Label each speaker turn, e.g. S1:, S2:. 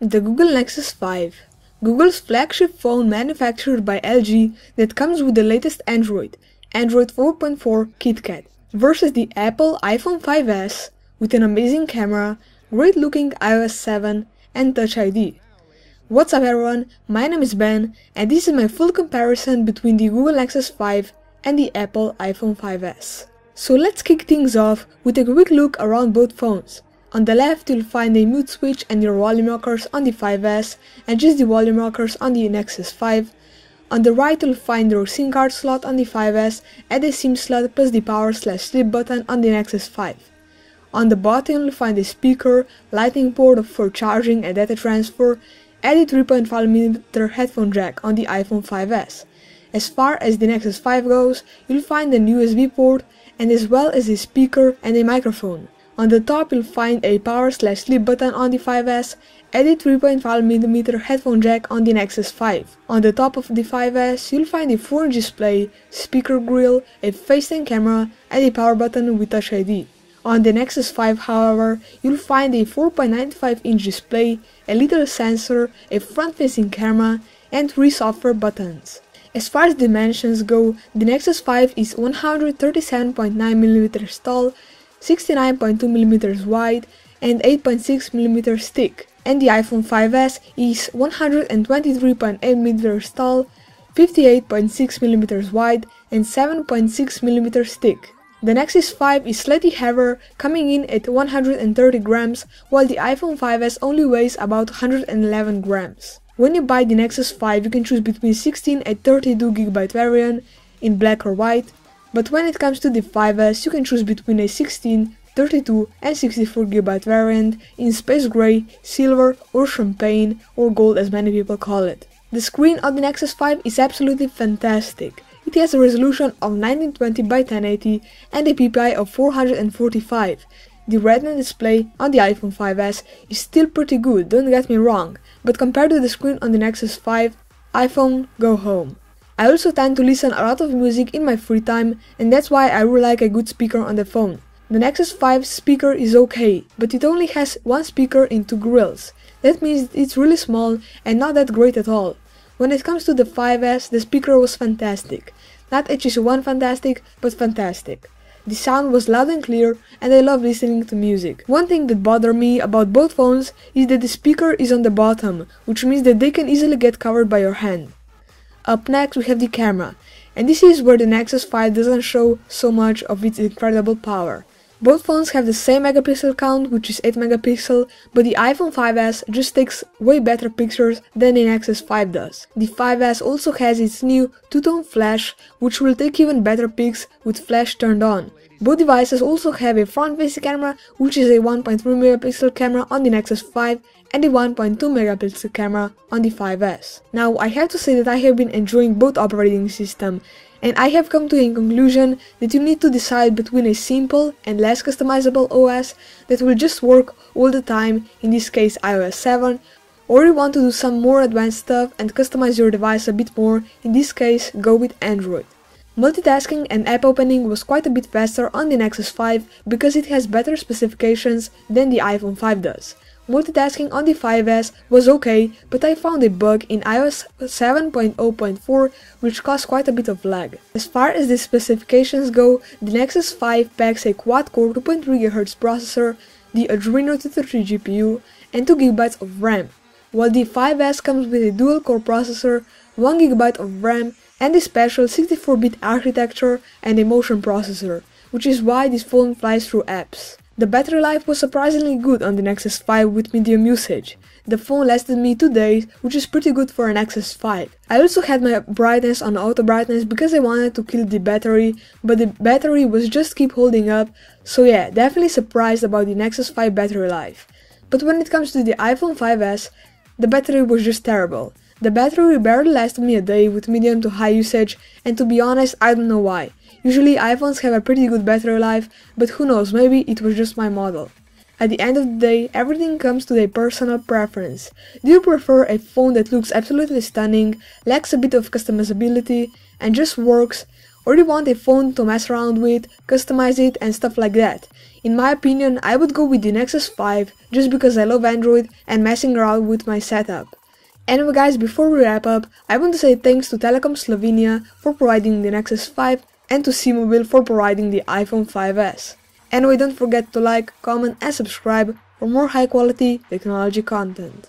S1: The Google Nexus 5, Google's flagship phone manufactured by LG that comes with the latest Android 4.4 KitKat, versus the Apple iPhone 5s with an amazing camera, great looking iOS 7 and Touch ID. What's up everyone, my name is Ben and this is my full comparison between the Google Nexus 5 and the Apple iPhone 5s. So let's kick things off with a quick look around both phones. On the left you'll find a mute switch and your volume rockers on the 5s and just the volume rockers on the Nexus 5. On the right you'll find your SIM card slot on the 5s and a SIM slot plus the power/sleep button on the Nexus 5. On the bottom you'll find a speaker, lightning port for charging and data transfer, and a 3.5mm headphone jack on the iPhone 5s. As far as the Nexus 5 goes, you'll find an USB port and as well as a speaker and a microphone. On the top you'll find a power/sleep button on the 5s and a 3.5mm headphone jack on the Nexus 5. On the top of the 5s you'll find a 4-inch display, speaker grill, a FaceTime camera and a power button with Touch ID. On the Nexus 5 however, you'll find a 4.95-inch display, a little sensor, a front-facing camera and 3 software buttons. As far as dimensions go, the Nexus 5 is 137.9mm tall, 69.2mm wide and 8.6mm thick, and the iPhone 5s is 123.8mm tall, 58.6mm wide and 7.6mm thick. The Nexus 5 is slightly heavier, coming in at 130 grams, while the iPhone 5s only weighs about 111 grams. When you buy the Nexus 5 you can choose between 16 and 32GB variant in black or white, but when it comes to the 5s you can choose between a 16, 32 and 64GB variant in space gray, silver or champagne or gold as many people call it. The screen on the Nexus 5 is absolutely fantastic. It has a resolution of 1920 by 1080 and a PPI of 445. The Retina display on the iPhone 5s is still pretty good, don't get me wrong, but compared to the screen on the Nexus 5, iPhone, go home. I also tend to listen a lot of music in my free time and that's why I really like a good speaker on the phone. The Nexus 5 speaker is okay, but it only has one speaker in 2 grills. That means it's really small and not that great at all. When it comes to the 5s, the speaker was fantastic. Not HC1 fantastic, but fantastic. The sound was loud and clear and I love listening to music. One thing that bothered me about both phones is that the speaker is on the bottom, which means that they can easily get covered by your hand. Up next we have the camera, and this is where the Nexus 5 doesn't show so much of its incredible power. Both phones have the same megapixel count, which is 8 megapixel, but the iPhone 5s just takes way better pictures than the Nexus 5 does. The 5s also has its new two-tone flash, which will take even better pics with flash turned on. Both devices also have a front-facing camera, which is a 1.3 megapixel camera on the Nexus 5 and a 1.2 megapixel camera on the 5s. Now I have to say that I have been enjoying both operating systems, and I have come to a conclusion that you need to decide between a simple and less customizable OS that will just work all the time, in this case iOS 7, or you want to do some more advanced stuff and customize your device a bit more, in this case go with Android. Multitasking and app opening was quite a bit faster on the Nexus 5 because it has better specifications than the iPhone 5 does. Multitasking on the 5s was okay, but I found a bug in iOS 7.0.4 which caused quite a bit of lag. As far as the specifications go, the Nexus 5 packs a quad-core 2.3 GHz processor, the Adreno 233 GPU, and 2GB of RAM, while the 5s comes with a dual-core processor, 1GB of RAM, and a special 64-bit architecture and a motion processor, which is why this phone flies through apps. The battery life was surprisingly good on the Nexus 5 with medium usage. The phone lasted me 2 days, which is pretty good for a Nexus 5. I also had my brightness on auto brightness because I wanted to kill the battery, but the battery was just keep holding up, so yeah, definitely surprised about the Nexus 5 battery life. But when it comes to the iPhone 5s, the battery was just terrible. The battery barely lasted me a day with medium to high usage, and to be honest, I don't know why. Usually iPhones have a pretty good battery life, but who knows, maybe it was just my model. At the end of the day, everything comes to a personal preference. Do you prefer a phone that looks absolutely stunning, lacks a bit of customizability, and just works, or do you want a phone to mess around with, customize it and stuff like that? In my opinion, I would go with the Nexus 5 just because I love Android and messing around with my setup. Anyway guys, before we wrap up, I want to say thanks to Telekom Slovenia for providing the Nexus 5 and to C-Mobile for providing the iPhone 5s. Anyway, don't forget to like, comment and subscribe for more high quality technology content.